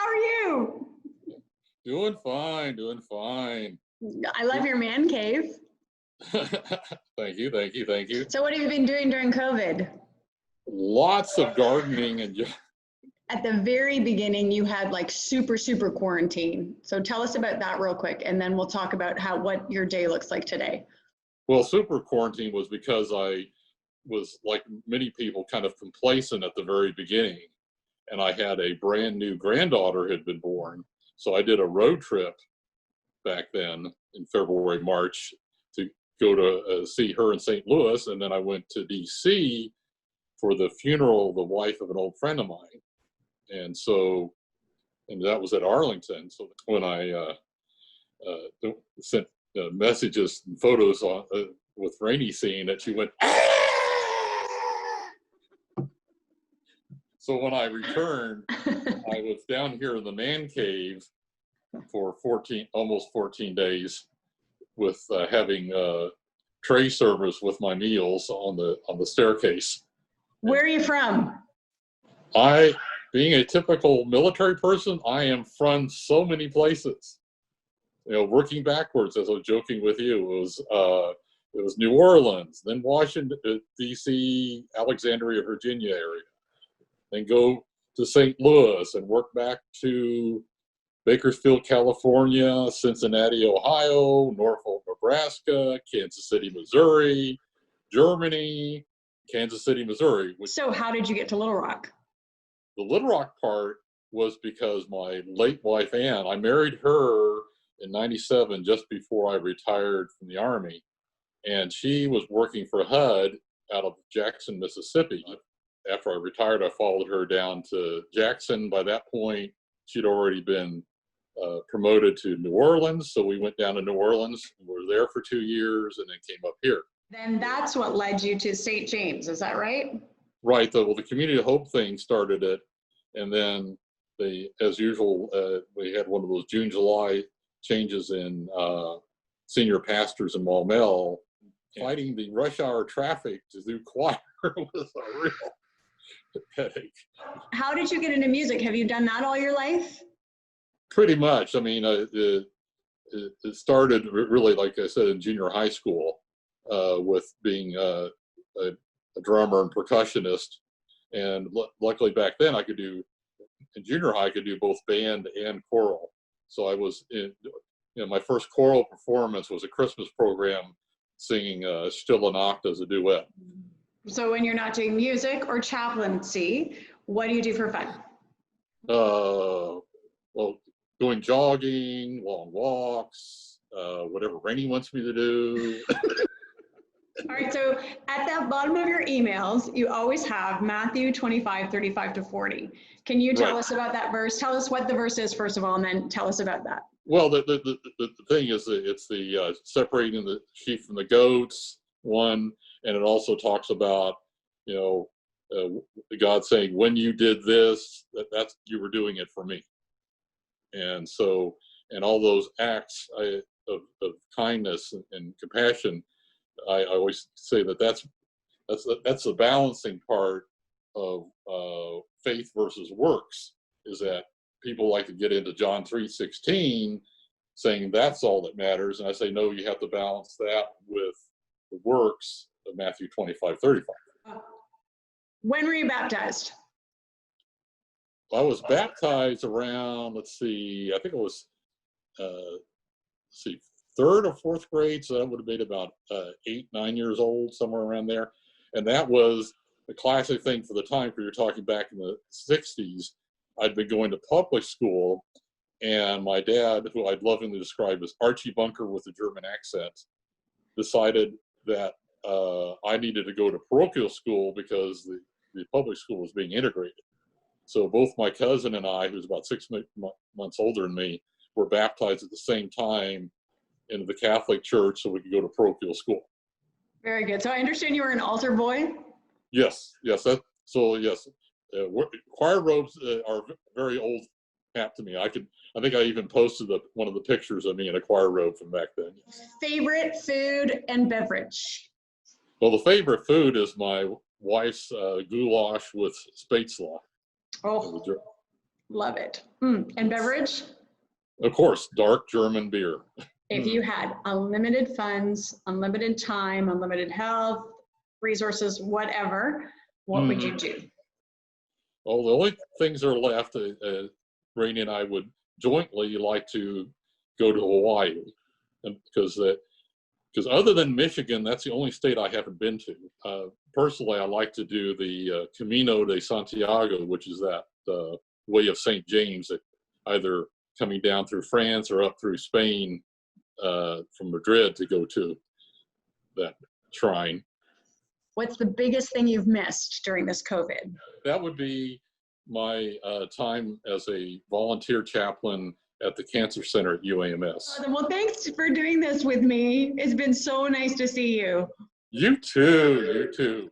are you? Doing fine, doing fine. I love your man cave. Thank you, thank you, thank you. So what have you been doing during COVID? Lots of gardening and At the very beginning, you had like super quarantine. So tell us about that real quick, and then we'll talk about what your day looks like today. well, super quarantine was because I was, like many people, kind of complacent at the very beginning, and I had a brand new granddaughter had been born, so I did a road trip back then in February, March to go to see her in St. Louis, and then I went to D.C. for the funeral of the wife of an old friend of mine, and that was at Arlington. So when I sent messages and photos with Rainey seeing that, she went, so when I returned, I was down here in the man cave for almost 14 days with having tray service with my meals on the staircase. Where are you from? Being a typical military person, I am from so many places. Working backwards, as I was joking with you, it was New Orleans, then Washington, D.C., Alexandria, Virginia area, then go to St. Louis and work back to Bakersfield, California, Cincinnati, Ohio, Norfolk, Nebraska, Kansas City, Missouri, Germany, Kansas City, Missouri. So how did you get to Little Rock? The Little Rock part was because my late wife, Ann, I married her in '97, just before I retired from the Army. And she was working for HUD out of Jackson, Mississippi. After I retired, I followed her down to Jackson. By that point, she'd already been promoted to New Orleans. So we went down to New Orleans. We were there for 2 years and then came up here. Then that's what led you to St. James, is that right? Right. Well, the Community of Hope thing started it. And then as usual, we had one of those June, July changes in senior pastors in Maumelle. Fighting the rush hour traffic to do choir was a real headache. How did you get into music? Have you done that all your life? Pretty much. I mean, it started really, like I said, in junior high school with being a drummer and percussionist. And luckily back then in junior high, I could do both band and choral. So I was my first choral performance was a Christmas program singing Stille Nacht as a duet. So when you're not doing music or chaplaincy, what do you do for fun? Well, going jogging, long walks, whatever Rainey wants me to do. All right, so at the bottom of your emails, you always have Matthew 25:35-40. Can you tell us about that verse? Tell us what the verse is, first of all, and then tell us about that. Well, the thing is that it's the separating the sheep from the goats, one, and it also talks about, God saying, when you did this, that's you were doing it for me. And so, and all those acts of kindness and compassion, I always say that's the balancing part of faith versus works, is that people like to get into John 3:16, saying that's all that matters. And I say, no, you have to balance that with the works of Matthew 25:35. When were you baptized? I was baptized around, I think it was, third or fourth grade. So that would have been about 8, 9 years old, somewhere around there. And that was the classic thing for the time, for you're talking back in the 60s. I'd been going to public school, and my dad, who I'd lovingly describe as Archie Bunker with a German accent, decided that I needed to go to parochial school because the public school was being integrated. So both my cousin and I, who's about 6 months older than me, were baptized at the same time into the Catholic Church so we could go to parochial school. Very good. So I understand you were an altar boy? Yes. Yes. Choir robes are very old hat to me. I think I even posted one of the pictures of me in a choir robe from back then. Favorite food and beverage? Well, the favorite food is my wife's goulash with spätzle. Oh, Love it. And beverage? Of course, dark German beer. If you had unlimited funds, unlimited time, unlimited health, resources, whatever, what would you do? Well, the only things that are left, Rainey and I would jointly like to go to Hawaii, and because other than Michigan, that's the only state I haven't been to. Personally, I like to do the Camino de Santiago, which is that way of St. James, that either coming down through France or up through Spain from Madrid to go to that shrine. What's the biggest thing you've missed during this COVID? That would be my time as a volunteer chaplain at the Cancer Center at UAMS. Well, thanks for doing this with me. It's been so nice to see you. You too.